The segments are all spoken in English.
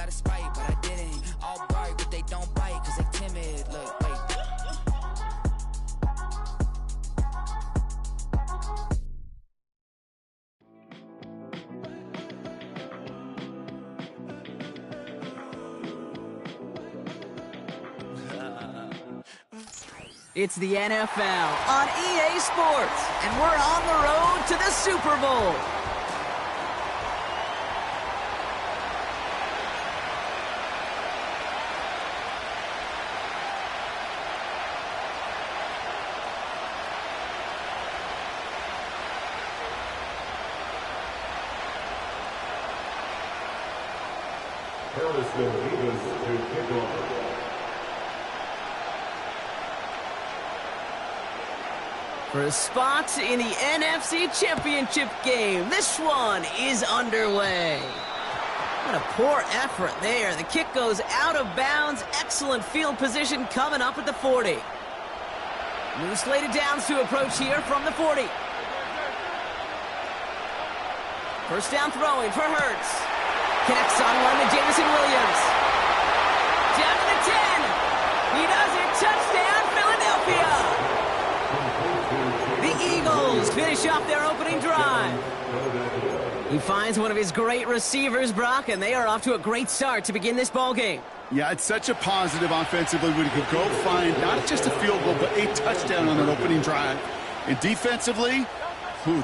out of spite, but I didn't. All bark, but they don't bite, cause they timid. Look, wait. It's the NFL on EA Sports, and we're on the road to the Super Bowl. For a spot in the NFC Championship game, this one is underway. What a poor effort there. The kick goes out of bounds. Excellent field position coming up at the 40. New slated downs to approach here from the 40. First down throwing for Hurts. Connects on one to Jameson Williams. Down to the 10. He does it. Touchdown, Philadelphia. The Eagles finish off their opening drive. He finds one of his great receivers, Brock, and they are off to a great start to begin this ball game. Yeah, it's such a positive offensively when you could go find not just a field goal, but a touchdown on an opening drive. And defensively,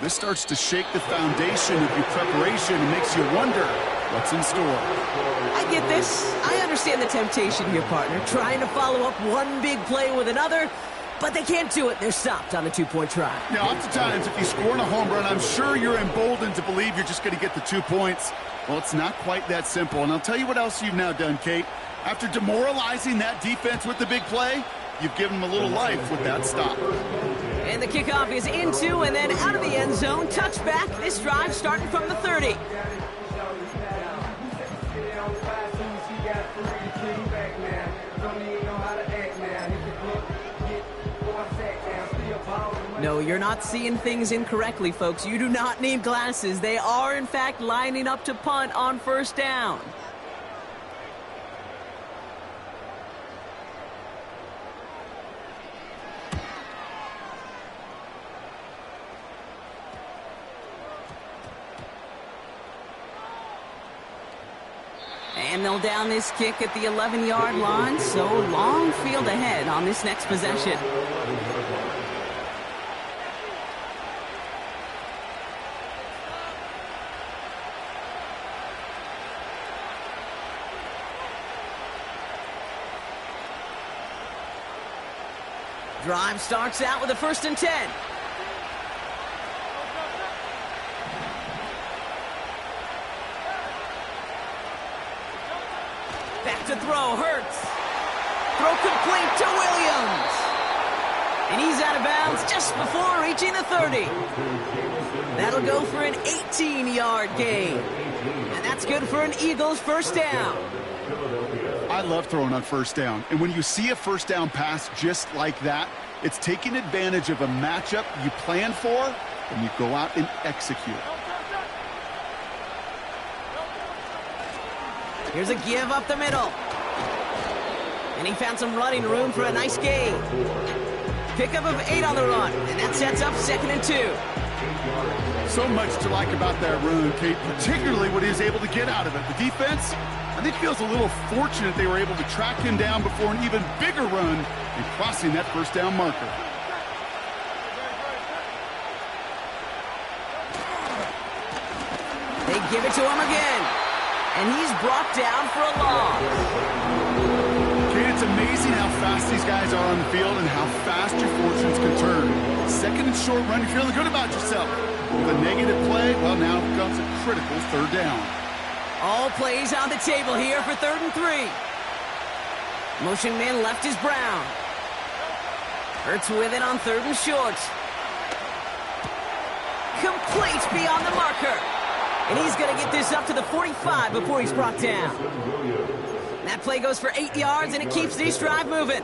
this starts to shake the foundation of your preparation and makes you wonder what's in store. I get this. I understand the temptation here, partner, trying to follow up one big play with another. But they can't do it. They're stopped on a two-point try. Now, oftentimes, if you score in a home run, I'm sure you're emboldened to believe you're just going to get the 2 points. Well, it's not quite that simple. And I'll tell you what else you've now done, Kate. After demoralizing that defense with the big play, you've given them a little life with that stop. And the kickoff is into and then out of the end zone. Touchback. This drive starting from the 30. No, you're not seeing things incorrectly, folks. You do not need glasses. They are, in fact, lining up to punt on first down. And they'll down this kick at the 11-yard line, so long field ahead on this next possession. Drive starts out with a 1st and 10. Back to throw, Hurts. Throw complete to Williams. And he's out of bounds just before reaching the 30. That'll go for an 18-yard gain. And that's good for an Eagles first down. I love throwing on first down. And when you see a first down pass just like that, it's taking advantage of a matchup you plan for, and you go out and execute. Here's a give up the middle. And he found some running room for a nice gain. Pickup of 8 on the run, and that sets up 2nd and 2. So much to like about that run, Kate, particularly what he was able to get out of it. The defense, I think, feels a little fortunate they were able to track him down before an even bigger run and crossing that first down marker. They give it to him again, and he's brought down for a loss. Kate, it's amazing how fast these guys are on the field and how fast your fortunes can turn. 2nd and short run, you're feeling good about yourself. With a negative play, well, now comes a critical 3rd down. All plays on the table here for 3rd and 3. Motion man left is Brown. Hurts with it on 3rd and short. Complete beyond the marker. And he's going to get this up to the 45 before he's brought down. That play goes for 8 yards, and it keeps this drive moving.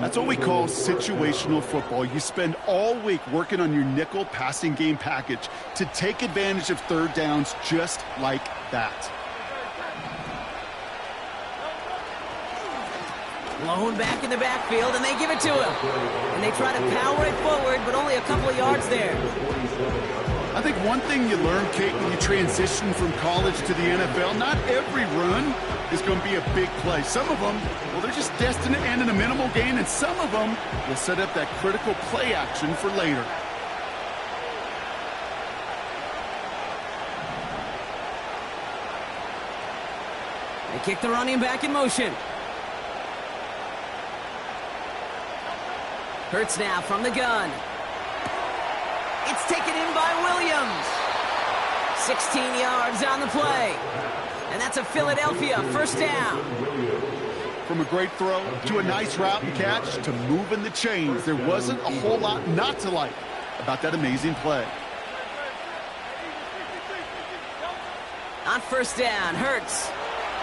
That's what we call situational football. You spend all week working on your nickel passing game package to take advantage of 3rd downs just like that. Blown back in the backfield, and they give it to him. And they try to power it forward, but only a couple of yards there. I think one thing you learn, Kate, when you transition from college to the NFL, not every run is going to be a big play. Some of them, well, they're just destined to end in a minimal gain, and some of them will set up that critical play action for later. They kick the running back in motion. Hurts now from the gun. It's taken in by Williams. 16 yards on the play. And that's a Philadelphia first down. From a great throw to a nice route and catch to moving the chains, there wasn't a whole lot not to like about that amazing play. On first down, Hurts.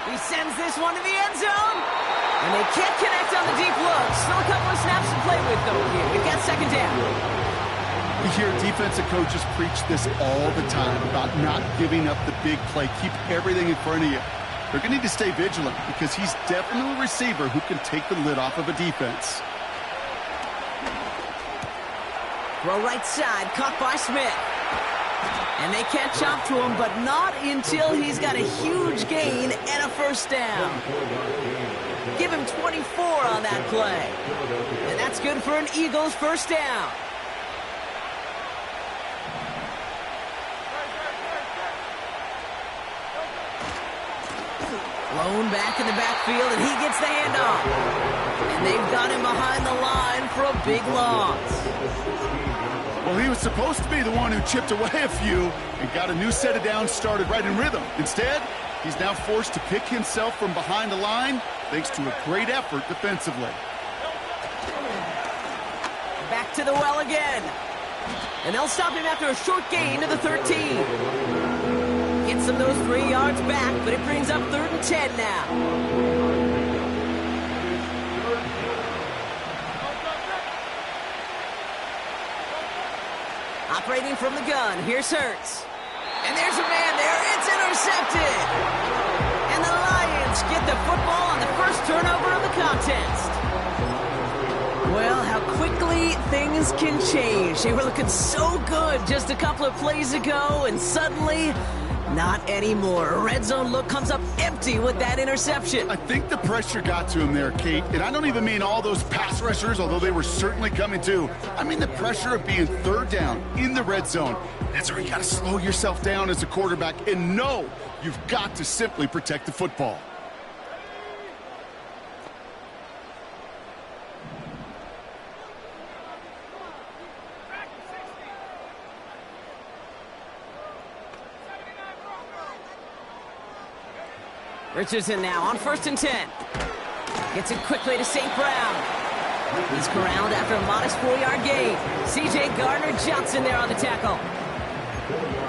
He sends this one to the end zone. And they can't connect on the deep look. Still a couple of snaps to play with, though, here. We've got second down. We hear defensive coaches preach this all the time about not giving up the big play. Keep everything in front of you. They're going to need to stay vigilant because he's definitely a receiver who can take the lid off of a defense. Throw right side, caught by Smith. And they catch up to him, but not until he's got a huge gain and a first down. Give him 24 on that play. And that's good for an Eagles first down. Blown back in the backfield, and he gets the handoff. And they've got him behind the line for a big loss. Well, he was supposed to be the one who chipped away a few and got a new set of downs started right in rhythm. Instead, he's now forced to pick himself from behind the line thanks to a great effort defensively. Back to the well again. And they'll stop him after a short gain to the 13. Gets him those 3 yards back, but it brings up 3rd and 10 now. Operating from the gun, here's Hurts. And there's a man there, it's intercepted! And the Lions get the football on the first turnover of the contest. Well, how quickly things can change. They were looking so good just a couple of plays ago, and suddenly, not anymore. A red zone look comes up empty with that interception. I think the pressure got to him there, Kate. And I don't even mean all those pass rushers, although they were certainly coming too. I mean the pressure of being 3rd down in the red zone. That's where you got to slow yourself down as a quarterback and know you've got to simply protect the football. Richardson now on 1st and 10. Gets it quickly to St. Brown. He's corralled after a modest 4-yard gain. C.J. Gardner-Johnson there on the tackle.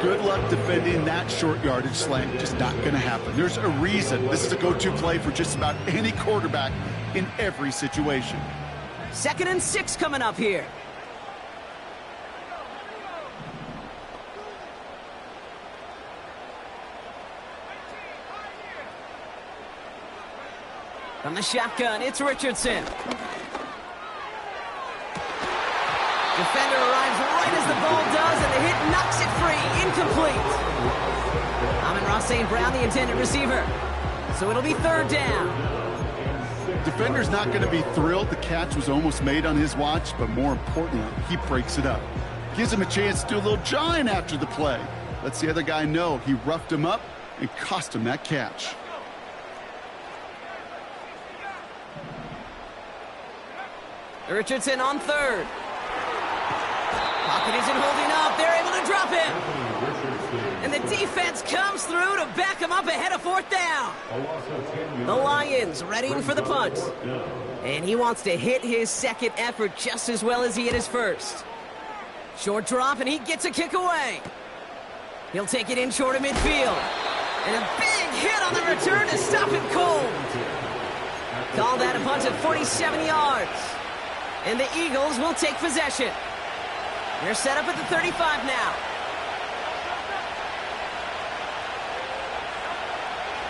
Good luck defending that short yardage slant. Just not going to happen. There's a reason this is a go-to play for just about any quarterback in every situation. 2nd and 6 coming up here. From the shotgun, it's Richardson. Defender arrives right as the ball does, and the hit knocks it free. Incomplete. Amon-Ra St. Brown, the intended receiver. So it'll be 3rd down. Defender's not going to be thrilled the catch was almost made on his watch, but more importantly, he breaks it up. Gives him a chance to do a little jawing after the play. Lets the other guy know he roughed him up and cost him that catch. Richardson on 3rd. Pocket isn't holding up. They're able to drop him. And the defense comes through to back him up ahead of 4th down. The Lions readying for the punt. And he wants to hit his 2nd effort just as well as he hit his 1st. Short drop, and he gets a kick away. He'll take it in short of midfield. And a big hit on the return to stop him cold. Call that a punt at 47 yards. And the Eagles will take possession. They're set up at the 35 now.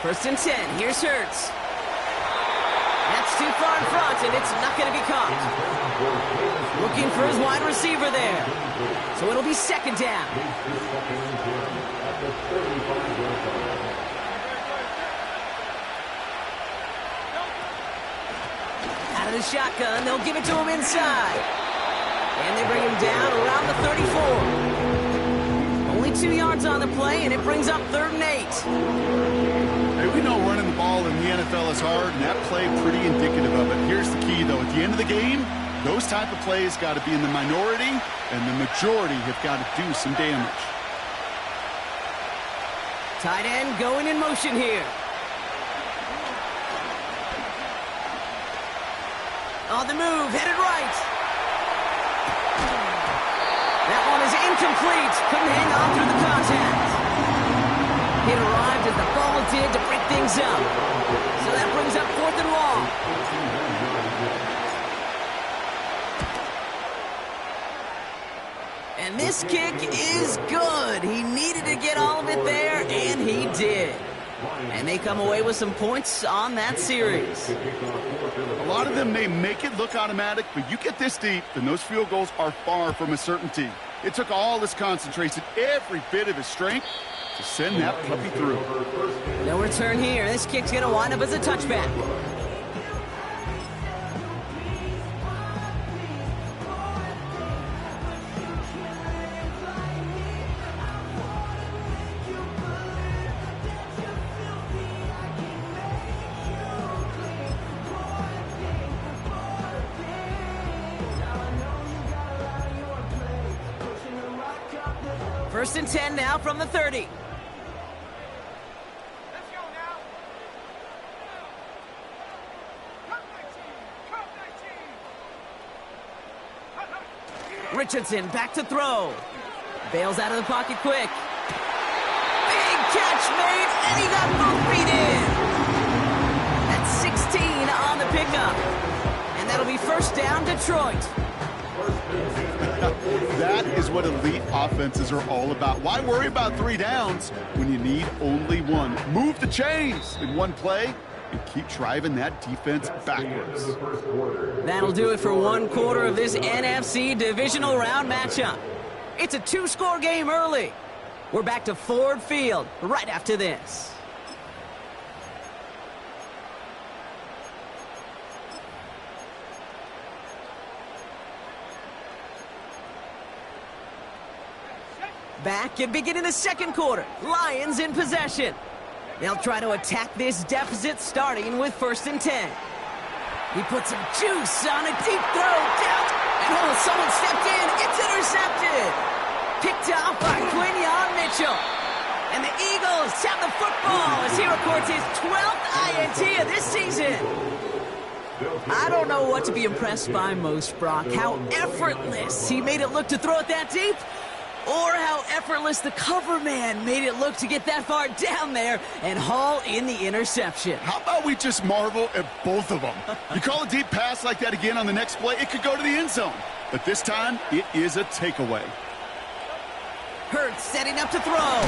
1st and 10. Here's Hurts. That's too far in front, and it's not going to be caught. Looking for his wide receiver there. So it'll be second down. Out of the shotgun, they'll give it to him inside. And they bring him down around the 34. Only 2 yards on the play, and it brings up 3rd and 8. Hey, we know running the ball in the NFL is hard, and that play pretty indicative of it. Here's the key, though. At the end of the game, those type of plays got to be in the minority, and the majority have got to do some damage. Tight end going in motion here. On the move, headed right. That one is incomplete. Couldn't hang on through the contact. It arrived as the ball did to break things up. So that brings up 4th and long. And this kick is good. He needed to get all of it there, and he did. And they come away with some points on that series. A lot of them may make it look automatic, but you get this deep, and those field goals are far from a certainty. It took all his concentration, every bit of his strength, to send that puppy through. No return here. This kick's going to wind up as a touchback. First and 10 now from the 30. Richardson back to throw. Bails out of the pocket quick. Big catch made, and he got both feet in. That's 16 on the pickup. And that'll be first down, Detroit. That is what elite offenses are all about. Why worry about 3 downs when you need only 1? Move the chains in one play and keep driving that defense backwards. That'll do it for 1 quarter of this NFC Divisional Round matchup. It's a 2-score game early. We're back to Ford Field right after this. Back and beginning the second quarter. Lions in possession. They'll try to attack this deficit starting with 1st and 10. He puts some juice on a deep throw down. And someone stepped in. It's intercepted. Picked off by Quinyon Mitchell. And the Eagles have the football as he records his 12th INT of this season. I don't know what to be impressed by most, Brock. How effortless he made it look to throw it that deep, or how effortless the cover man made it look to get that far down there and haul in the interception. How about we just marvel at both of them? You call a deep pass like that again on the next play, it could go to the end zone. But this time, it is a takeaway. Hurts setting up to throw.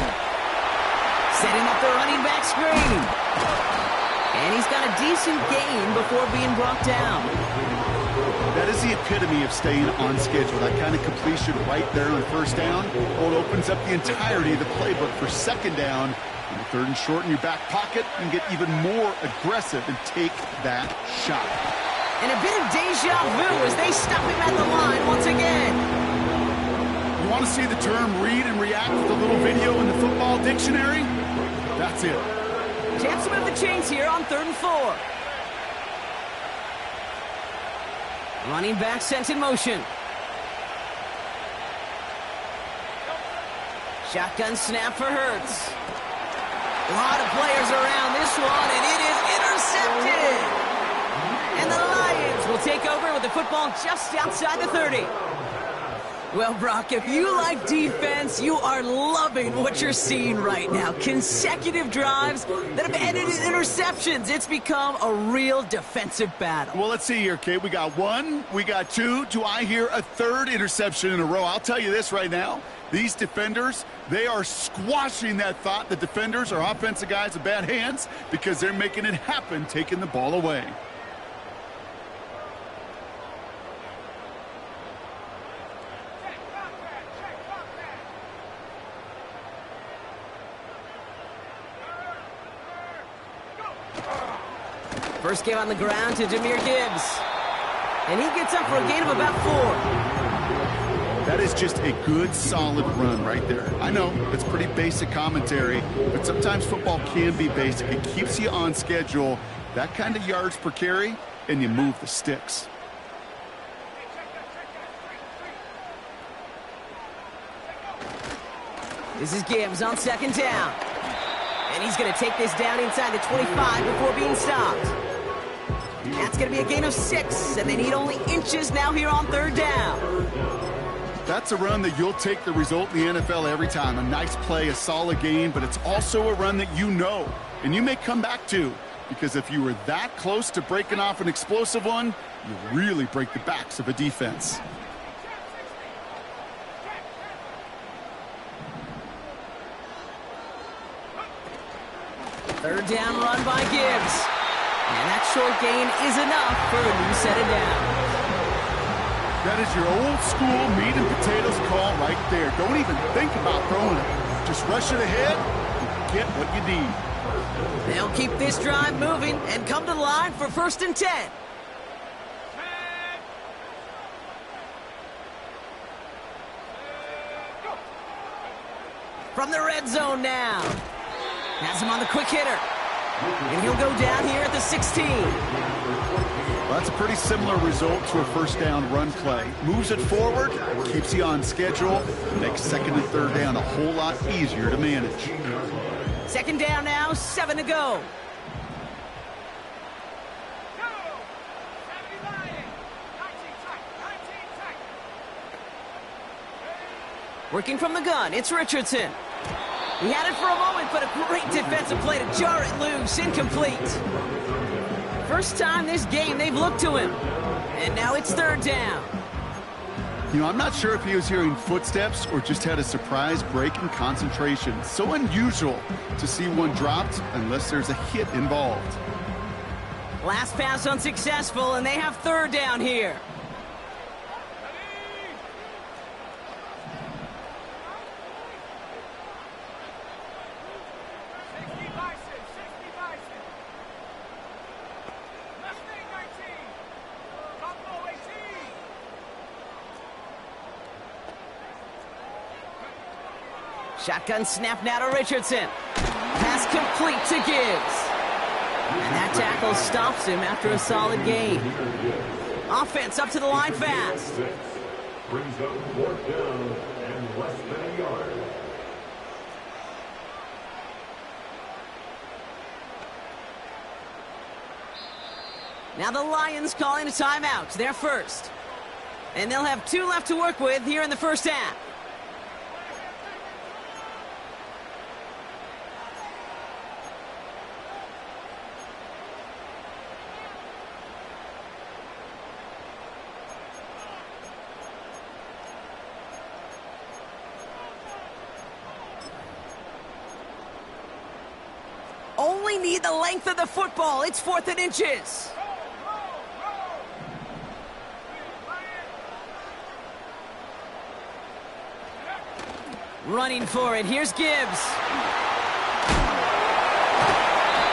Setting up the running back screen. And he's got a decent gain before being brought down. That is the epitome of staying on schedule. That kind of completion right there on 1st down. Well, it opens up the entirety of the playbook for 2nd down. On 3rd and short in your back pocket, you can get even more aggressive and take that shot. And a bit of deja vu as they stop him at the line once again. You want to see the term read and react with a little video in the football dictionary? That's it. Chance to move the chains here on 3rd and 4. Running back sent in motion. Shotgun snap for Hurts. A lot of players around this one, and it is intercepted. And the Lions will take over with the football just outside the 30. Well, Brock, if you like defense, you are loving what you're seeing right now. Consecutive drives that have ended in interceptions. It's become a real defensive battle. Well, let's see here, Kate. We got 1, we got 2. Do I hear a 3rd interception in a row? I'll tell you this right now. These defenders, they are squashing that thought. The defenders are offensive guys with bad hands because they're making it happen, taking the ball away. First game on the ground to Jahmyr Gibbs. And he gets up for a gain of about 4. That is just a good, solid run right there. I know, it's pretty basic commentary, but sometimes football can be basic. It keeps you on schedule, that kind of yards per carry, and you move the sticks. This is Gibbs on second down. And he's going to take this down inside the 25 before being stopped. That's going to be a gain of 6, and they need only inches now here on third down. That's a run that you'll take the result in the NFL every time. A nice play, a solid gain, but it's also a run that you know, and you may come back to, because if you were that close to breaking off an explosive one, you really break the backs of a defense. Third down run by Gibbs. And that short gain is enough for a new set of downs. That is your old school meat and potatoes call right there. Don't even think about throwing it. Just rush it ahead and get what you need. They'll keep this drive moving and come to the line for 1st and 10. From the red zone now. Has him on the quick hitter. And he'll go down here at the 16. Well, that's a pretty similar result to a first down run play. Moves it forward, keeps you on schedule, makes second and third down a whole lot easier to manage. Second down now, 7 to go. Working from the gun, it's Richardson. He had it for a moment, but a great defensive play to jar it loose. Incomplete. First time this game they've looked to him. And now it's third down. You know, I'm not sure if he was hearing footsteps or just had a surprise break in concentration. So unusual to see one dropped unless there's a hit involved. Last pass unsuccessful, and they have third down here. Shotgun snap now to Richardson. Pass complete to Gibbs. And that tackle stops him after a solid gain. Offense up to the line fast. Brings up 4th down and less than a yard. Now the Lions calling a timeout. They're first. And they'll have 2 left to work with here in the first half. Only need the length of the football. It's 4th and inches. Running for it. Here's Gibbs.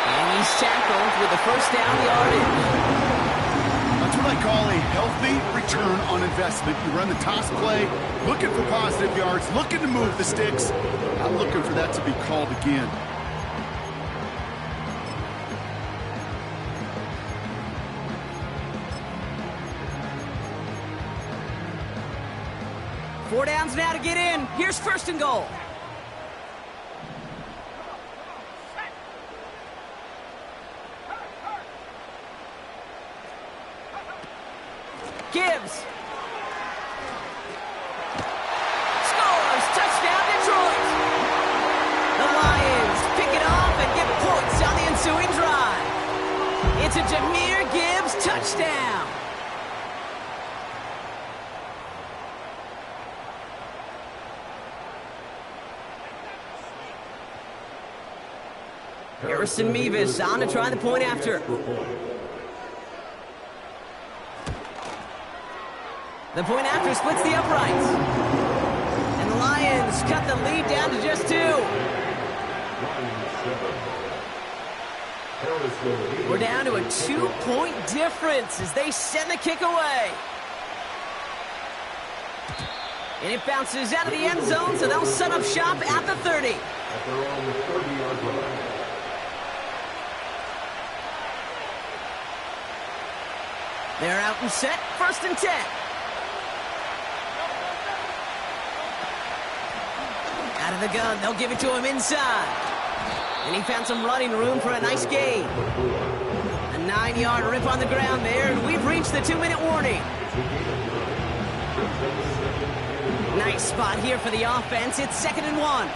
And he's tackled with the first down yardage. That's what I call a healthy return on investment. You run the toss play, looking for positive yards, looking to move the sticks. I'm looking for that to be called again. Four downs now to get in. Here's 1st and goal. Gibbs. Scores. Touchdown, Detroit. The Lions pick it off and get points on the ensuing drive. It's a Jahmyr Gibbs touchdown. Harrison Mevis on to try the point after. The point after splits the uprights. And the Lions cut the lead down to just 2. We're down to a 2-point difference as they send the kick away. And it bounces out of the end zone, so they'll set up shop at the 30. At their own 30-yard line. They're out and set, 1st and 10. Out of the gun, they'll give it to him inside. And he found some running room for a nice gain. A 9-yard rip on the ground there, and we've reached the 2-minute warning. Nice spot here for the offense. It's 2nd and 1.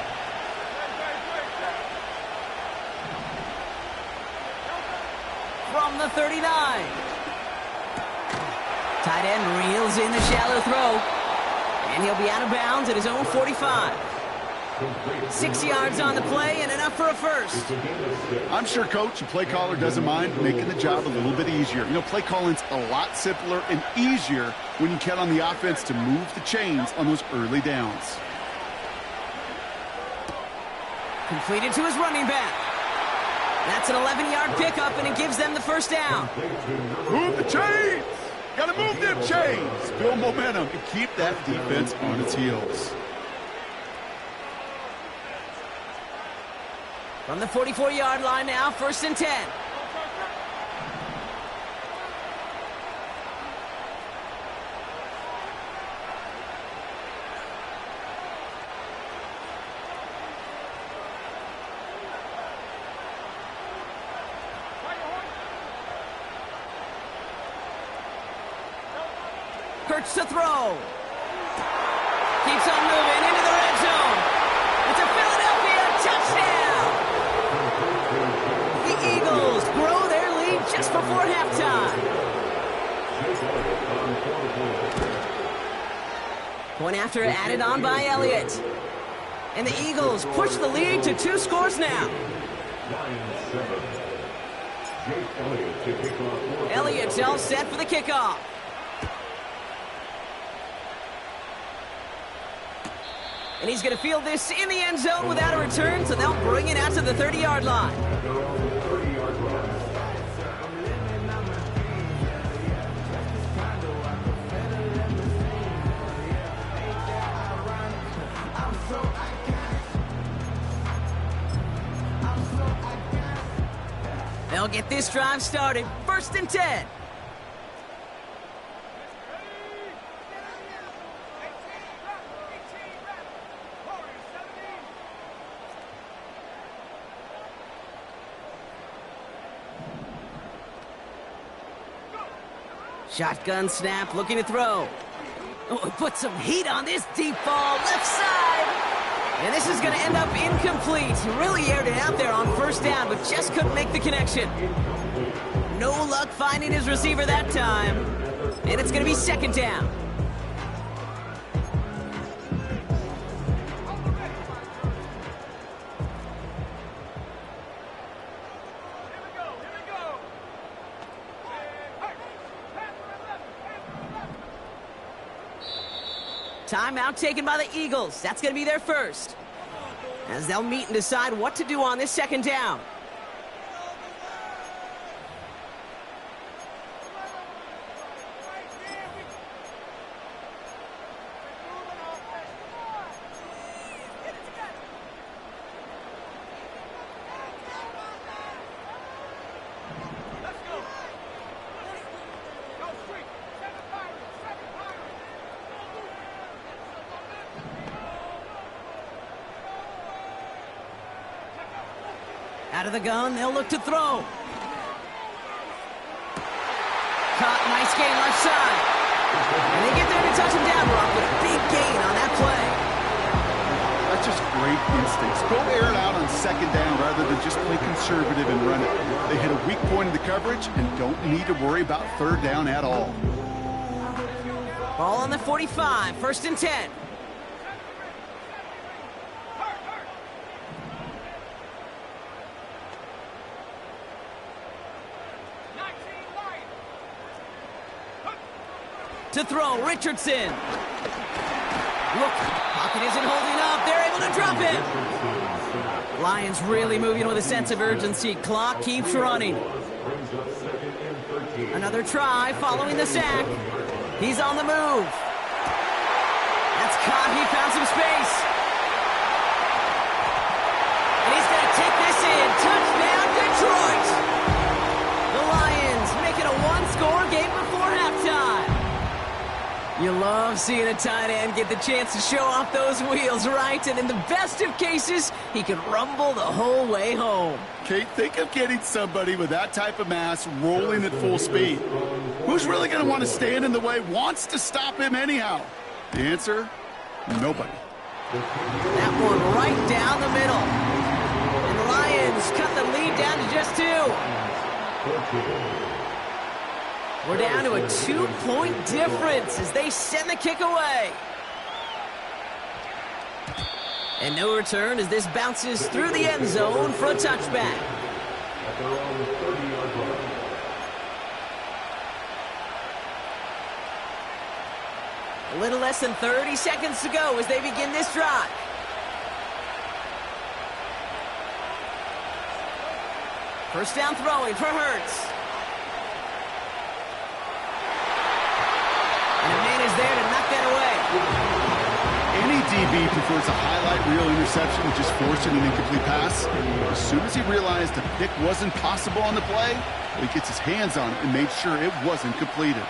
From the 39. Tight end reels in the shallow throw. And he'll be out of bounds at his own 45. 6 yards on the play and enough for a first. I'm sure coach and play caller doesn't mind making the job a little bit easier. You know, play calling's a lot simpler and easier when you count on the offense to move the chains on those early downs. Completed to his running back. That's an 11-yard pickup, and it gives them the first down. Move the chains! Gotta move them chains! Build momentum and keep that defense on its heels. From the 44-yard line now, 1st and 10. Hurts to throw. Keeps on moving into the red zone. It's a Philadelphia touchdown. The Eagles grow their lead just before halftime. Point after added on by Elliott. And the Eagles push the lead to 2 scores now. Elliott's all set for the kickoff. And he's going to field this in the end zone without a return, so they'll bring it out to the 30-yard line. They'll get this drive started. 1st and 10. Shotgun snap, looking to throw. Oh, put some heat on this deep ball, left side. And this is going to end up incomplete. Really aired it out there on 1st down, but just couldn't make the connection. No luck finding his receiver that time. And it's going to be 2nd down. Timeout taken by the Eagles. That's going to be their first. As they'll meet and decide what to do on this 2nd down. Out of the gun, they'll look to throw. Caught, nice gain left side. And they get there to touch him down, Rock, with a big gain on that play. That's just great instincts. Go air it out on 2nd down rather than just play conservative and run it. They hit a weak point in the coverage and don't need to worry about 3rd down at all. Ball on the 45, 1st and 10. To throw, Richardson. Look, pocket isn't holding up. They're able to drop it. Lions really moving with a sense of urgency. Clock keeps running. Another try following the sack. He's on the move. That's caught. He found some space. And he's going to take this in. Touchdown, Detroit. The Lions make it a one-score game before halftime. You love seeing a tight end get the chance to show off those wheels, right? And in the best of cases, he can rumble the whole way home. Kate, think of getting somebody with that type of mass rolling at full speed. Who's really going to want to stand in the way, wants to stop him anyhow? The answer, nobody. That one right down the middle. And the Lions cut the lead down to just 2. We're down to a 2-point difference as they send the kick away. And no return as this bounces through the end zone for a touchback. A little less than 30 seconds to go as they begin this drive. First down throwing for Hurts. And a man is there to knock that away. Any DB prefers a highlight reel interception to just forcing an incomplete pass. As soon as he realized a pick wasn't possible on the play, he gets his hands on it and made sure it wasn't completed.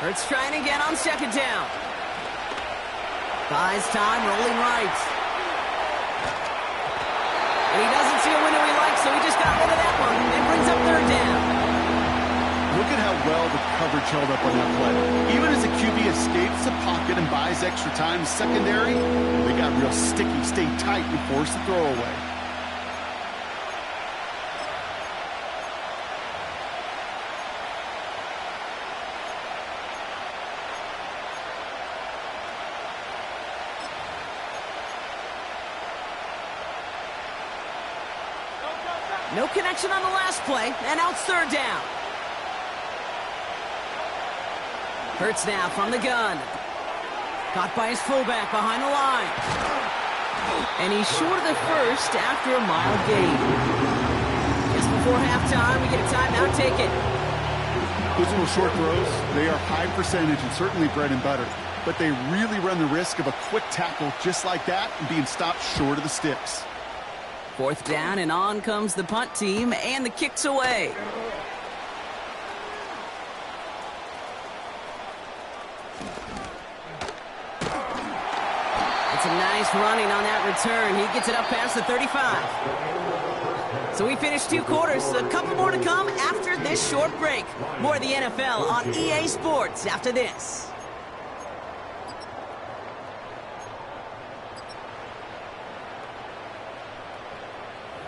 Hurts trying again on second down. Buys time, rolling right. And he doesn't see a window he likes, so he just got rid of that one. It brings up third down. Look at how well the coverage held up on that play. Even as the QB escapes the pocket and buys extra time secondary, they got real sticky, stayed tight, and forced the throw away. No connection on the last play, and now it's third down. Hurts now from the gun. Caught by his fullback behind the line. And he's short of the first after a mile gain. Just before halftime, we get a timeout, take it. Those little short throws, they are high percentage and certainly bread and butter. But they really run the risk of a quick tackle just like that and being stopped short of the sticks. Fourth down, and on comes the punt team, and the kick's away. It's a nice running on that return. He gets it up past the 35. So we finished 2 quarters. A couple more to come after this short break. More of the NFL on EA Sports after this.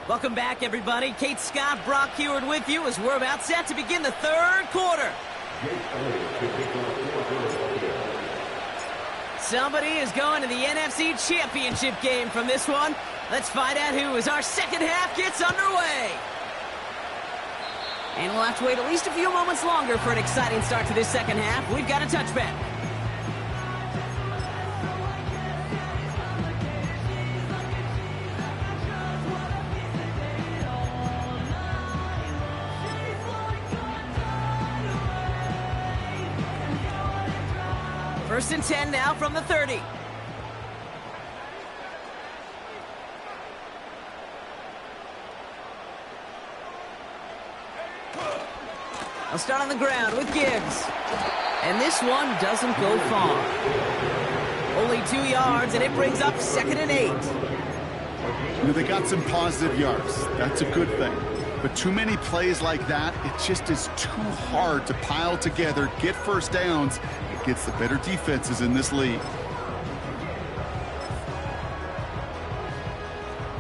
Welcome back, everybody. Kate Scott, Brock Heward with you as we're about set to begin the third quarter. Somebody is going to the NFC Championship game from this one. Let's find out who as our second half gets underway. And we'll have to wait at least a few moments longer for an exciting start to this second half. We've got a touchback. First and 10 now from the 30. I'll start on the ground with Gibbs. And this one doesn't go far. Only 2 yards, and it brings up 2nd and 8. You know, they got some positive yards. That's a good thing. But too many plays like that, it just is too hard to pile together, get first downs, against the better defenses in this league.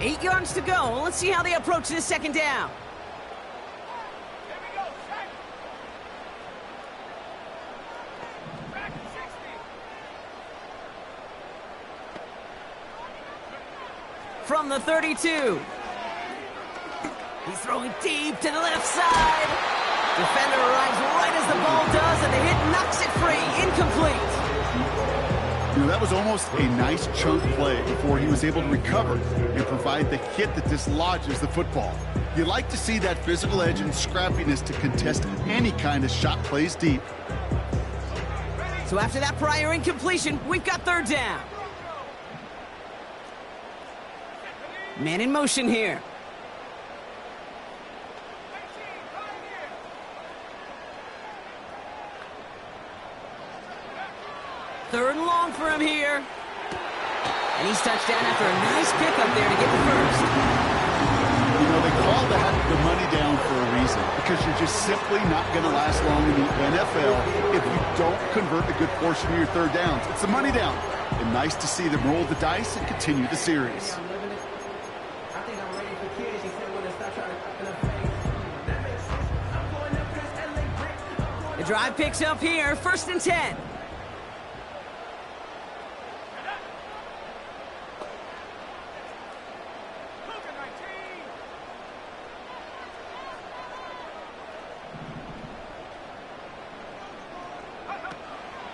8 yards to go. Let's see how they approach this second down. From the 32. He's throwing deep to the left side. Defender arrives right as the ball does, and the hit knocks it free. Incomplete. You know, that was almost a nice chunk play before he was able to recover and provide the hit that dislodges the football. You like to see that physical edge and scrappiness to contest any kind of shot plays deep. So after that prior incompletion, we've got third down. Man in motion here. Third and long for him here. And he's touchdown after a nice pickup there to get the first. You know, they call that the money down for a reason, because you're just simply not going to last long in the NFL if you don't convert a good portion of your third downs. It's the money down. And nice to see them roll the dice and continue the series. The drive picks up here, 1st and 10.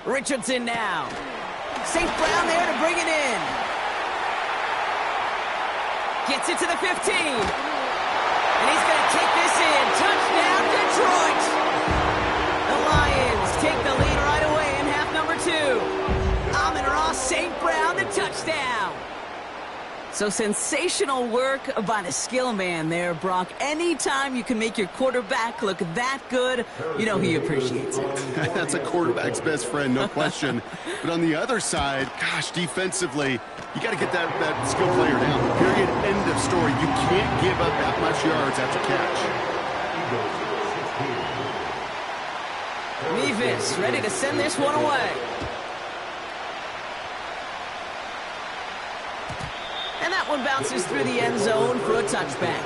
Richardson now. St. Brown there to bring it in. Gets it to the 15. And he's going to take this in. Touchdown, Detroit! The Lions take the lead right away in half number 2. Amon-Ra St. Brown, the touchdown. So sensational work by the skill man there, Brock. Anytime you can make your quarterback look that good, you know he appreciates it. That's a quarterback's best friend, no question. But on the other side, gosh, defensively, you got to get that skill player down. Period, end of story. You can't give up that much yards after catch. Mevis ready to send this one away. And that one bounces through the end zone for a touchback.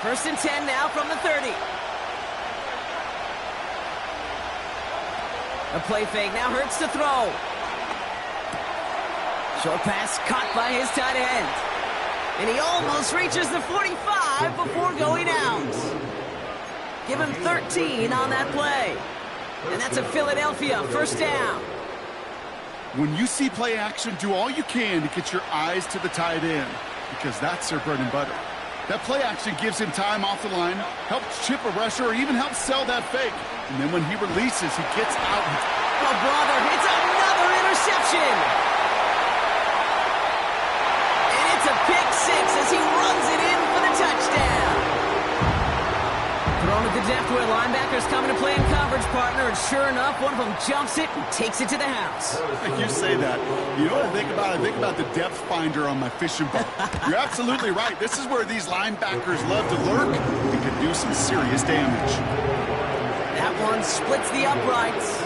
First and 10 now from the 30. A play fake now hurts to throw. Short pass caught by his tight end. And he almost reaches the 45 before going out. Give him 13 on that play. And that's a Philadelphia 1st down. When you see play action, do all you can to get your eyes to the tight end, because that's their bread and butter. That play action gives him time off the line, helps chip a rusher, or even helps sell that fake. And then when he releases, he gets out. Oh, brother, it's another interception. A pick 6 as he runs it in for the touchdown. Thrown at the depth where linebackers coming to play in coverage, partner, and sure enough, one of them jumps it and takes it to the house. You say that. You know what I think about? I think about the depth finder on my fishing boat. You're absolutely right. This is where these linebackers love to lurk and can do some serious damage. That one splits the uprights.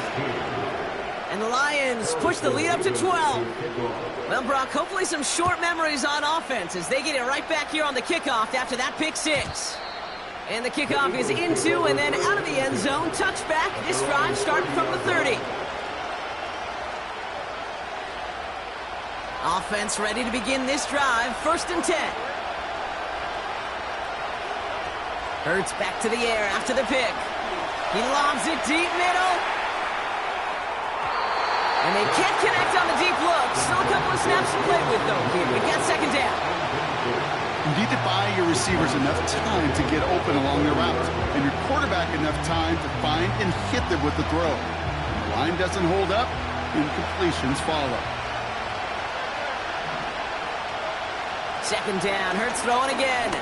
And the Lions push the lead up to 12. Well, Brock, hopefully some short memories on offense as they get it right back here on the kickoff after that pick 6. And the kickoff is into and then out of the end zone. Touchback. This drive starting from the 30. Offense ready to begin this drive. 1st and 10. Hurts back to the air after the pick. He lobs it deep middle. And they can't connect on the deep look. Still a couple of snaps to play with, though. We got 2nd down. You need to buy your receivers enough time to get open along their route, and your quarterback enough time to find and hit them with the throw. When the line doesn't hold up, incompletions follow. 2nd down. Hurts throwing again.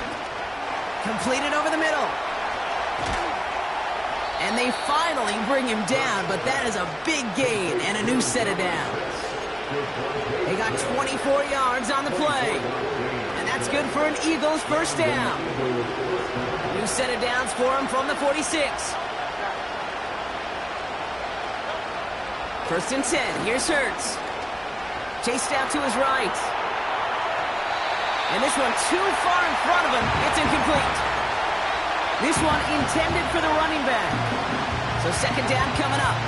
Completed over the middle. And they finally bring him down, but that is a big gain and a new set of downs. They got 24 yards on the play. And that's good for an Eagles 1st down. New set of downs for him from the 46. 1st and 10. Here's Hurts. Chased out to his right. And this one too far in front of him. It's incomplete. This one intended for the running back. So 2nd down coming up.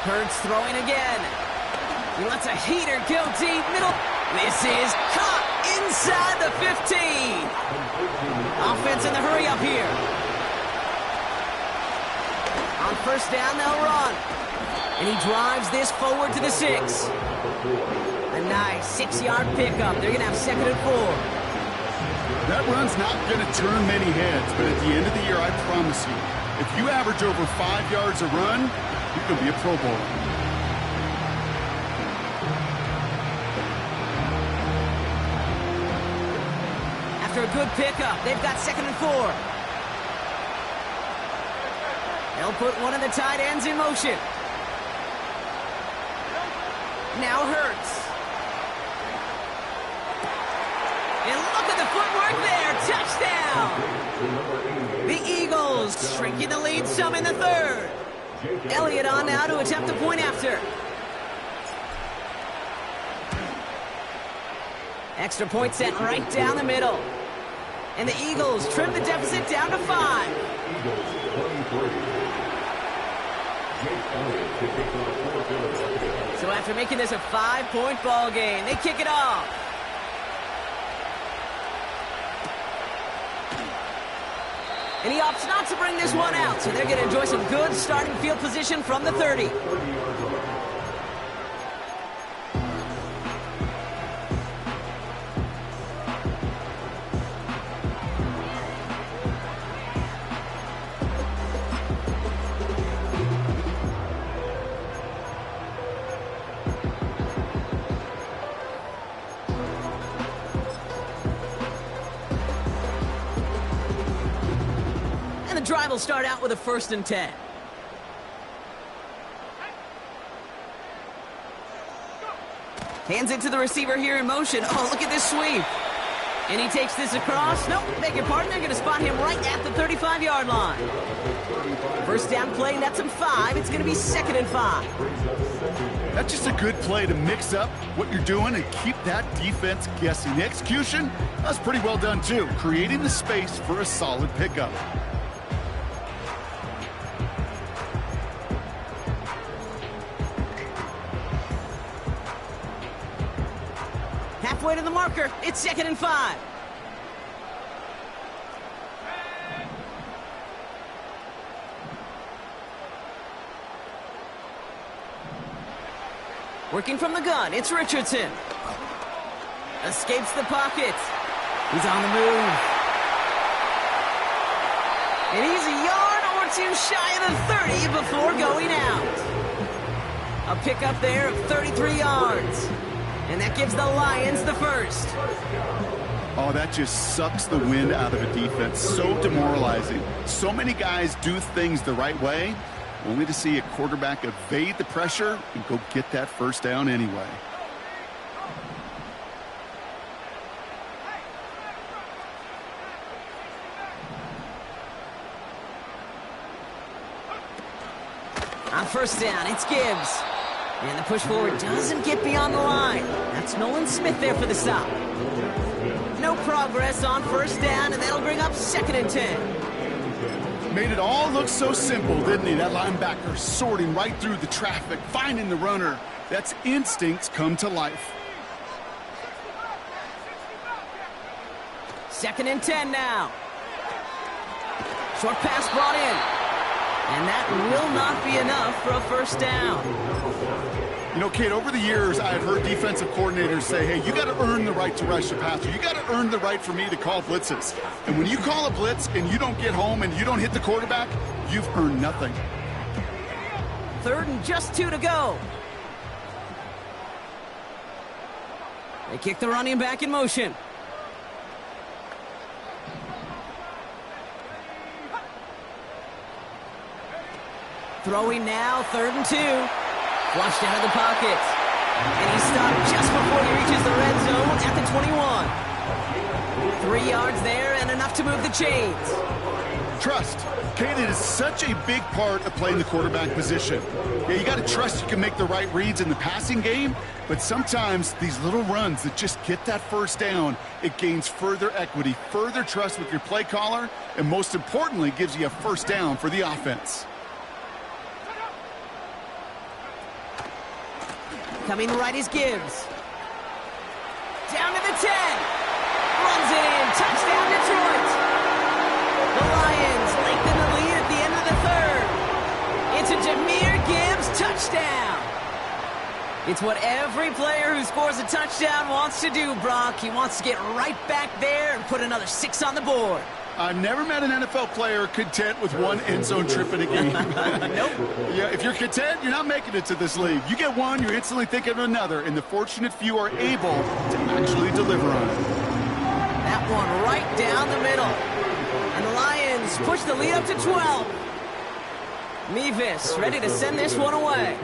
Hurts throwing again. He lets a heater go deep middle. This is caught inside the 15. Offense in the hurry up here. On first down, they'll run. And he drives this forward to the 6. A nice 6-yard pickup. They're going to have 2nd and 4. That run's not going to turn many heads, but at the end of the year, I promise you, if you average over 5 yards a run, you're going to be a Pro Bowler. After a good pickup, they've got 2nd and 4. They'll put one of the tight ends in motion. Now Hurts. And look at the footwork there. Touchdown. The Eagles shrinking the lead some in the 3rd. Elliott on now to attempt the point after. Extra point set right down the middle. And the Eagles trim the deficit down to 5. So after making this a 5-point ball game, they kick it off. And he opts not to bring this one out, so they're going to enjoy some good starting field position from the 30. And the drive will start out with a 1st and 10. Hands it to the receiver here in motion. Oh, look at this sweep. And he takes this across. Nope, beg your pardon. They're going to spot him right at the 35-yard line. First down play, and that's him 5. It's going to be 2nd and 5. That's just a good play to mix up what you're doing and keep that defense guessing. The execution, that's pretty well done too, creating the space for a solid pickup. Halfway to the marker. It's 2nd and 5. Working from the gun, it's Richardson. Escapes the pocket. He's on the move. And he's a yard or two shy of the 30 before going out. A pickup there of 33 yards. And that gives the Lions the 1st. Oh, that just sucks the wind out of a defense. So demoralizing. So many guys do things the right way, only to see a quarterback evade the pressure and go get that 1st down anyway. On first down, it's Gibbs. And the push forward doesn't get beyond the line. That's Nolan Smith there for the stop. No progress on first down, and that'll bring up 2nd and 10. Made it all look so simple, didn't he? That linebacker sorting right through the traffic, finding the runner. That's instincts come to life. 2nd and 10 now. Short pass brought in. And that will not be enough for a 1st down. You know, Kate, over the years, I've heard defensive coordinators say, hey, you got to earn the right to rush the passer. You got to earn the right for me to call blitzes. And when you call a blitz and you don't get home and you don't hit the quarterback, you've earned nothing. 3rd and just 2 to go. They kick the running back in motion. Throwing now, 3rd and 2. Flushed out of the pocket. And he stopped just before he reaches the red zone at the 21. 3 yards there and enough to move the chains. Trust. Kate, it is such a big part of playing the quarterback position. Yeah, you got to trust you can make the right reads in the passing game, but sometimes these little runs that just get that 1st down, it gains further equity, further trust with your play caller, and most importantly, gives you a 1st down for the offense. Coming right is Gibbs. Down to the 10. Runs it in. Touchdown, Detroit. The Lions lengthen the lead at the end of the third. It's a Jahmyr Gibbs touchdown. It's what every player who scores a touchdown wants to do, Brock. He wants to get right back there and put another 6 on the board. I've never met an NFL player content with one end zone trip in a game. Nope. Yeah, if you're content, you're not making it to this league. You get one, you're instantly thinking of another, and the fortunate few are able to actually deliver on it. That one right down the middle. And the Lions push the lead up to 12. Mevis ready to send this one away.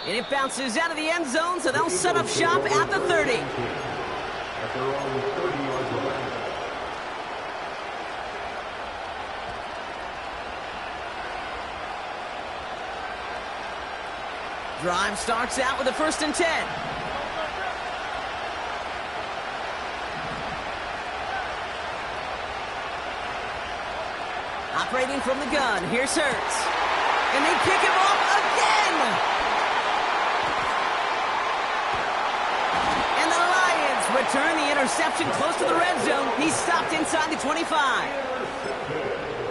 And it bounces out of the end zone, so they'll set up shop at the 30. At their own 30-yard line. Drive starts out with a 1st and 10. Operating from the gun, here's Hurts. And they pick him off again! And the Lions return the interception close to the red zone. He's stopped inside the 25.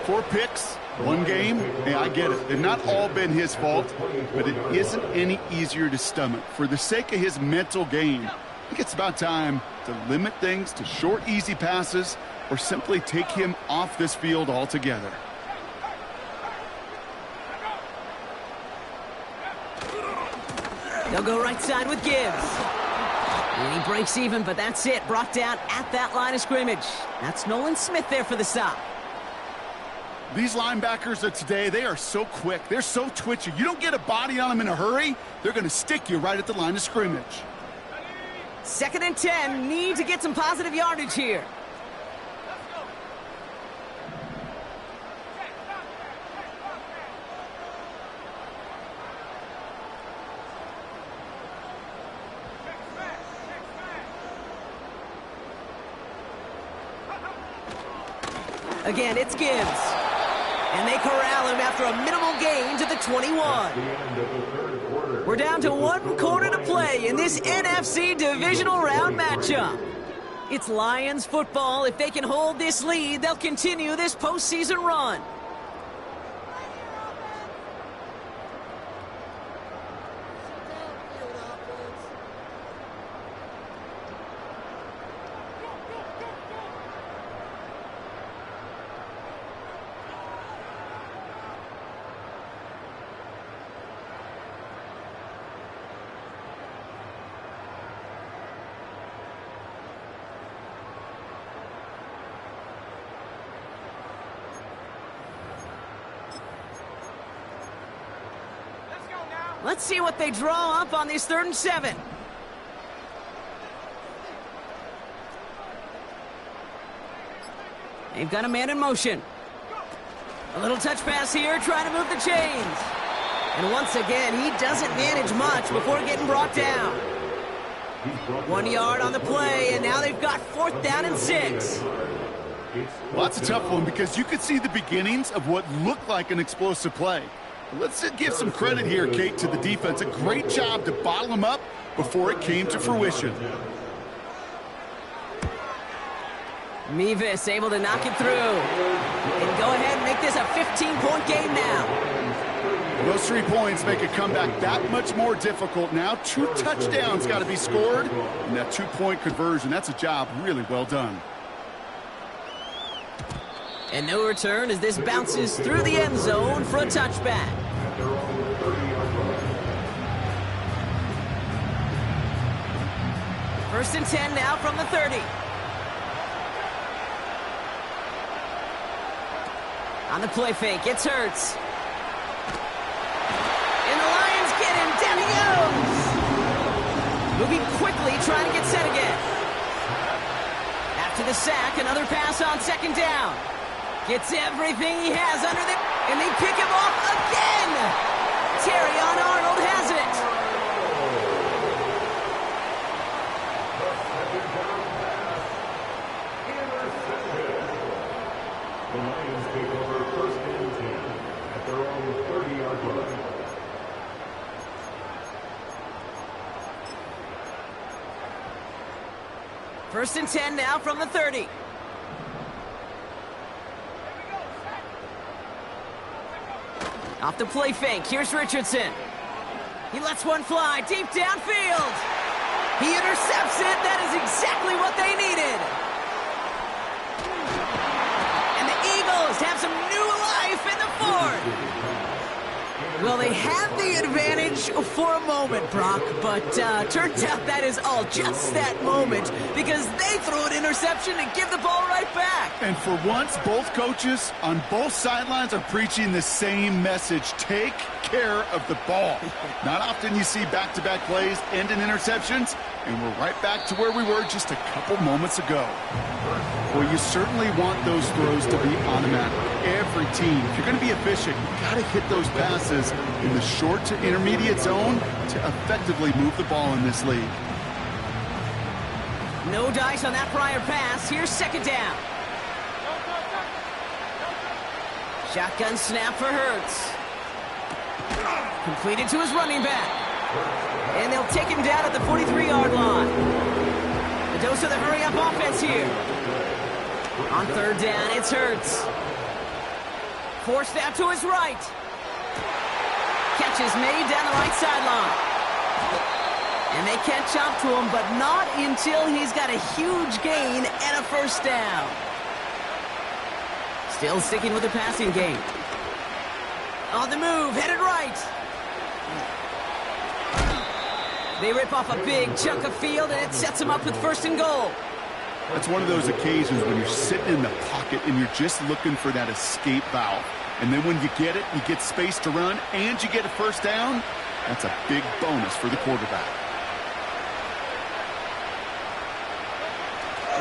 4 picks, 1 game. Hey, I get it. They've not all been his fault, but it isn't any easier to stomach. For the sake of his mental game, I think it's about time to limit things to short, easy passes or simply take him off this field altogether. They'll go right side with Gibbs. And he breaks even, but that's it. Brought down at that line of scrimmage. That's Nolan Smith there for the stop. These linebackers of today, they are so quick. They're so twitchy. You don't get a body on them in a hurry, they're going to stick you right at the line of scrimmage. 2nd and 10. Need to get some positive yardage here. Again, it's Gibbs. And they corral him after a minimal gain to the 21. We're down to 1 quarter to play in this NFC Divisional Round matchup. It's Lions football. If they can hold this lead, they'll continue this postseason run. Let's see what they draw up on this 3rd and 7. They've got a man in motion. A little touch pass here, trying to move the chains. And once again, he doesn't manage much before getting brought down. 1 yard on the play, and now they've got 4th down and 6. Well, that's a tough one because you could see the beginnings of what looked like an explosive play. Let's give some credit here, Kate, to the defense. A great job to bottle them up before it came to fruition. Mevis able to knock it through. And go ahead and make this a 15-point game now. Those 3 points make a comeback that much more difficult now. 2 touchdowns got to be scored. And that 2-point conversion, that's a job really well done. And no return as this bounces through the end zone for a touchback. First and 10 now from the 30. On the play fake, it's Hurts. And the Lions get him. Down he goes. Moving quickly, trying to get set again. After the sack, another pass on 2nd down. Gets everything he has under the... And they pick him off again! Terrion Arnold has it! The Lions take over 1st and 10 at at their own 30-yard line. First and 10 now from the 30. Off the play fake, here's Richardson. He lets one fly deep downfield. He intercepts it. That is exactly what they needed. And the Eagles have some new life in the fourth. Well, they had the advantage for a moment, Brock, but turns out that is all just that moment because they threw an interception and give the ball right back. And for once, both coaches on both sidelines are preaching the same message. Take care of the ball. Not often you see back-to-back plays end in interceptions, and we're right back to where we were just a couple moments ago. Well, you certainly want those throws to be automatic. Every team, if you're going to be efficient, you've got to hit those passes in the short to intermediate zone to effectively move the ball in this league. No dice on that prior pass. Here's second down. Shotgun snap for Hurts. Completed to his running back. And they'll take him down at the 43-yard line. A dose of the hurry-up offense here. On third down, it's Hurts. Forced out to his right. Catch is made down the right sideline. And they catch up to him, but not until he's got a huge gain and a first down. Still sticking with the passing game. On the move, headed right. They rip off a big chunk of field, and it sets them up with first and goal. That's one of those occasions when you're sitting in the pocket and you're just looking for that escape valve. And then when you get it, you get space to run, and you get a first down. That's a big bonus for the quarterback.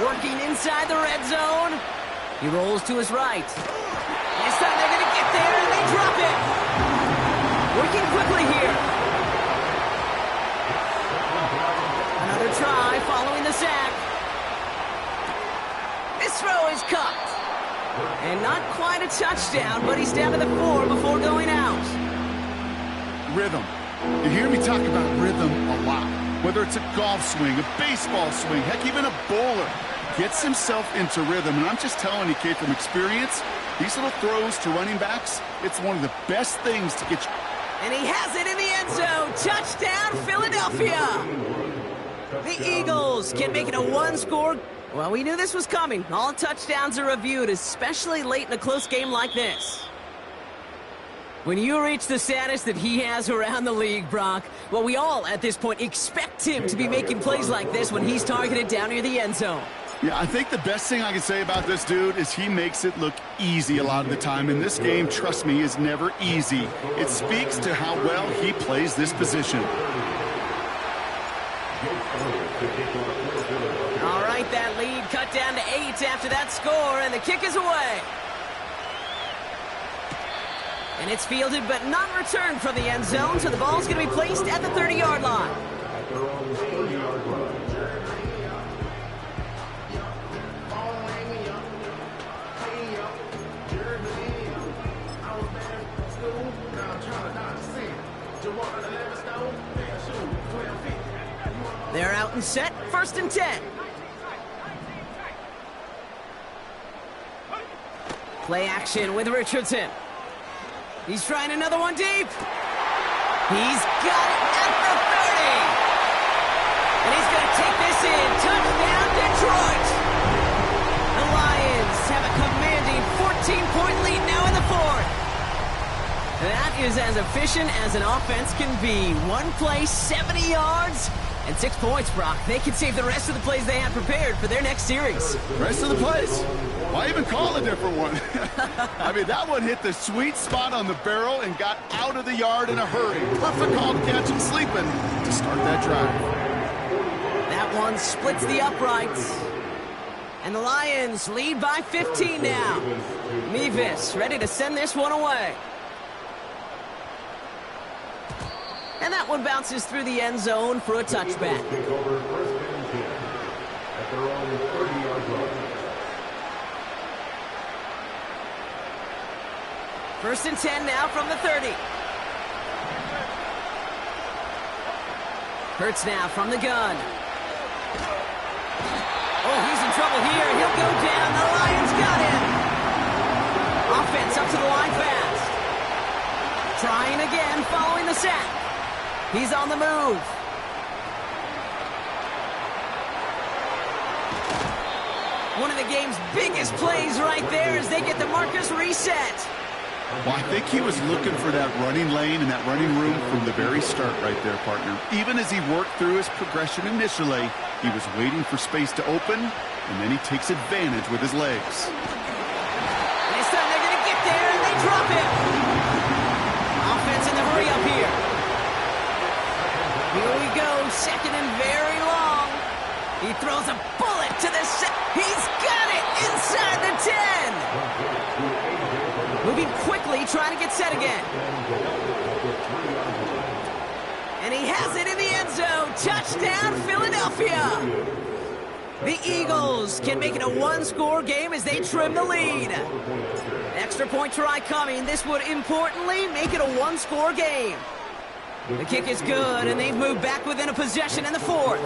Working inside the red zone. He rolls to his right. This time they're going to get there, and they drop it. Working quickly here. Another try following the sack. This throw is caught. And not quite a touchdown, but he's down to the 4 before going out. Rhythm. You hear me talk about rhythm a lot. Whether it's a golf swing, a baseball swing, heck, even a bowler gets himself into rhythm. And I'm just telling you, kid, from experience, these little throws to running backs, it's one of the best things to get you. And he has it in the end zone. Touchdown, Philadelphia. The Eagles can make it a one-score. Well, we knew this was coming. All touchdowns are reviewed, especially late in a close game like this. When you reach the status that he has around the league, Brock, well, we all, at this point, expect him to be making plays like this when he's targeted down near the end zone. Yeah, I think the best thing I can say about this dude is he makes it look easy a lot of the time. And this game, trust me, is never easy. It speaks to how well he plays this position. All right, that lead cut down to 8 after that score, and the kick is away. And it's fielded but not returned from the end zone, so the ball's going to be placed at the 30-yard line. They're out and set, first and 10. Play action with Richardson. He's trying another one deep. He's got it at the 30. And he's going to take this in. Touchdown, Detroit. The Lions have a commanding 14-point lead now in the fourth. That is as efficient as an offense can be. One play, 70 yards, and 6 points, Brock. They can save the rest of the plays they have prepared for their next series. Rest of the plays? Why even call a different one? I mean, that one hit the sweet spot on the barrel and got out of the yard in a hurry. Perfect call to catch him sleeping to start that drive. That one splits the uprights. And the Lions lead by 15 now. Mevis ready to send this one away. And that one bounces through the end zone for a touchback. First and 10 now from the 30. Hurts now from the gun. Oh, he's in trouble here. He'll go down. The Lions got him. Offense up to the line fast. Trying again, following the sack. He's on the move. One of the game's biggest plays right there as they get the Marcus reset. Well, I think he was looking for that running lane and that running room from the very start right there, partner. Even as he worked through his progression initially, he was waiting for space to open, and then he takes advantage with his legs. And this time they're going to get there, and they drop him. Offense in the hurry up here. Here we go, second and very long. He throws a bullet to the set. He's got it inside the 10. Moving quickly, trying to get set again. And he has it in the end zone. Touchdown, Philadelphia. The Eagles can make it a one-score game as they trim the lead. Extra point try coming. This would importantly make it a one-score game. The kick is good, and they've moved back within a possession in the fourth.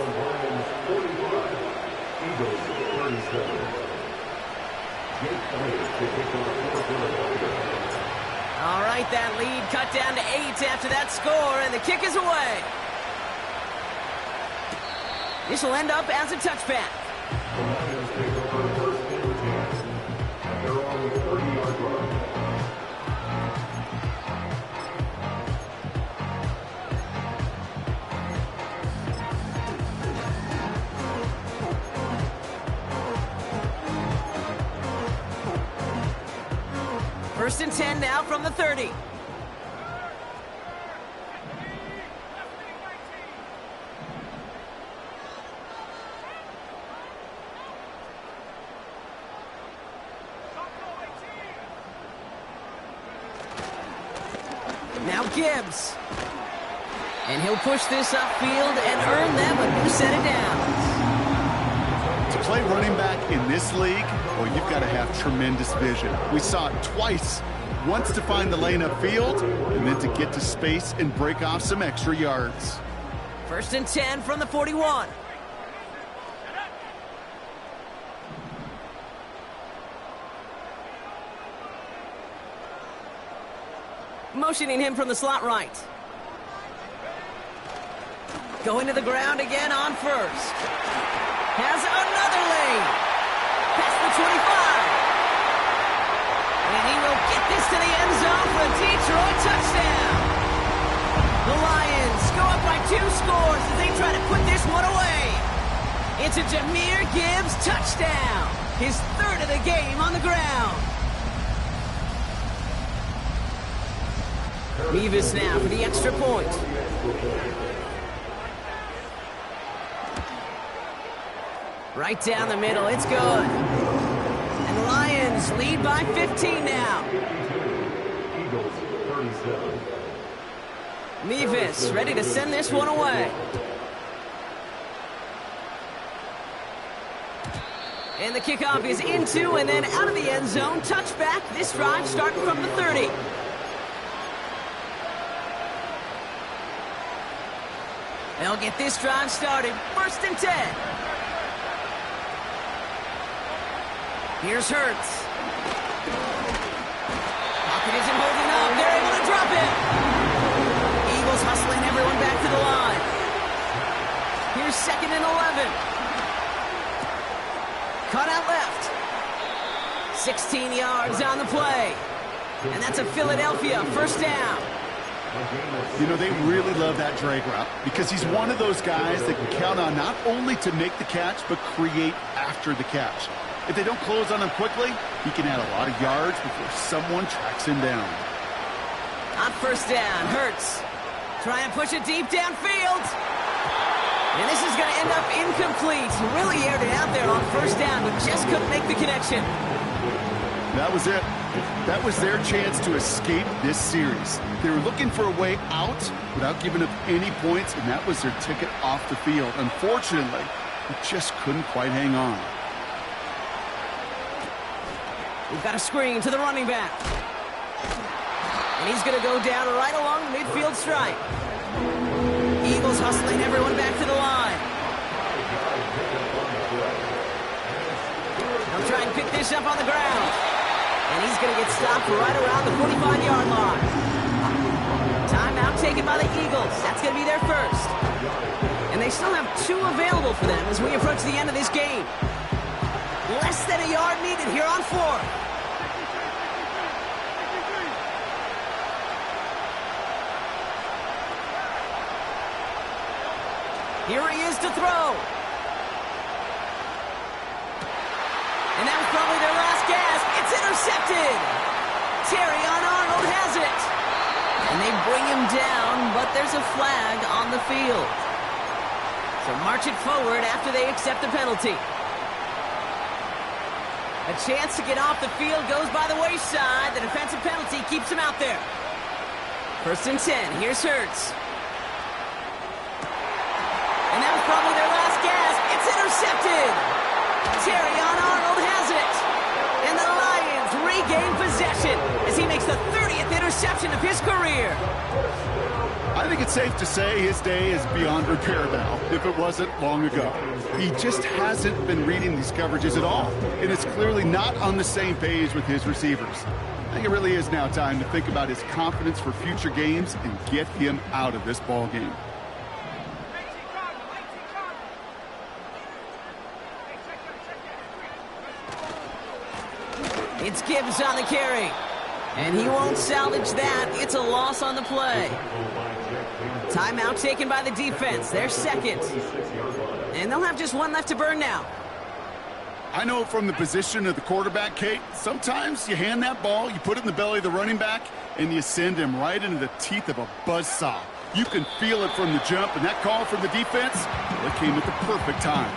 All right, that lead cut down to 8 after that score, and the kick is away. This will end up as a touchback. First and 10 now from the 30. Now Gibbs. And he'll push this upfield and earn them a new set of downs. To play running back in this league, well, you've got to have tremendous vision. We saw it twice. Once to find the lane upfield, and then to get to space and break off some extra yards. First and 10 from the 41. Motioning him from the slot right. Going to the ground again on first. Has another lane. Past the 25. And he will get this to the end zone for a Detroit touchdown. The Lions go up by 2 scores as they try to put this one away. It's a Jahmyr Gibbs touchdown. His 3rd of the game on the ground. Mevis now for the extra point. Right down the middle, it's good. And the Lions lead by 15 now. Eagles 37. Mevis ready to send this one away. And the kickoff is into and then out of the end zone. Touchback, this drive starting from the 30. They'll get this drive started. First and 10. Here's Hurts. Pocket isn't holding up. They're able to drop it. Eagles hustling everyone back to the line. Here's 2nd and 11. Cut out left. 16 yards on the play. And that's a Philadelphia first down. You know, they really love that drag route because he's one of those guys that can count on not only to make the catch, but create after the catch. If they don't close on him quickly, he can add a lot of yards before someone tracks him down. On first down, Hurts. Trying to push it deep downfield. And this is going to end up incomplete. Really aired it out there on first down, but just couldn't make the connection. That was it. That was their chance to escape this series. They were looking for a way out without giving up any points, and that was their ticket off the field. Unfortunately, they just couldn't quite hang on. We've got a screen to the running back. And he's going to go down right along the midfield stripe. Eagles hustling everyone back to the line. They'll try and pick this up on the ground. And he's going to get stopped right around the 45-yard line. Timeout taken by the Eagles. That's going to be their first. And they still have 2 available for them as we approach the end of this game. Less than a yard needed here on 4th. Here he is to throw. And that was probably their last gasp. It's intercepted. Terrion Arnold has it. And they bring him down, but there's a flag on the field. So march it forward after they accept the penalty. A chance to get off the field goes by the wayside. The defensive penalty keeps him out there. 1st and 10. Here's Hurts. And that was probably their last gasp. It's intercepted. Terrion Arnold has it. And the Lions regain possession as he makes the 30th interception of his career. I think it's safe to say his day is beyond repair now, if it wasn't long ago. He just hasn't been reading these coverages at all, and it's clearly not on the same page with his receivers. I think it really is now time to think about his confidence for future games and get him out of this ball game. It's Gibbs on the carry. And he won't salvage that. It's a loss on the play. Timeout taken by the defense. Their second. And they'll have just 1 left to burn now. I know from the position of the quarterback, Kate, sometimes you hand that ball, you put it in the belly of the running back, and you send him right into the teeth of a buzzsaw. You can feel it from the jump, and that call from the defense, well, it came at the perfect time.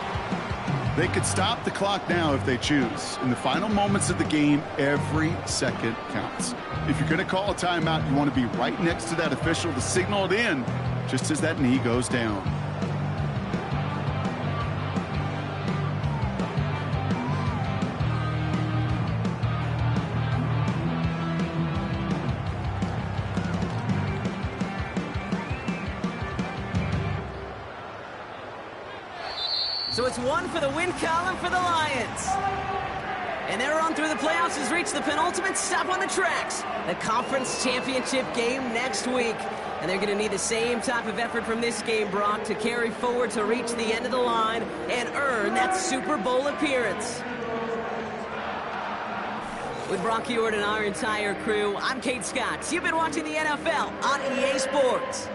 They could stop the clock now if they choose. In the final moments of the game, every second counts. If you're going to call a timeout, you want to be right next to that official to signal it in just as that knee goes down. So it's 1 for the win column for the Lions. And their run through the playoffs has reached the penultimate stop on the tracks. The conference championship game next week. And they're going to need the same type of effort from this game, Brock, to carry forward to reach the end of the line and earn that Super Bowl appearance. With Brock Ewart and our entire crew, I'm Kate Scott. You've been watching the NFL on EA Sports.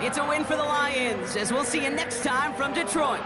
It's a win for the Lions, as we'll see you next time from Detroit.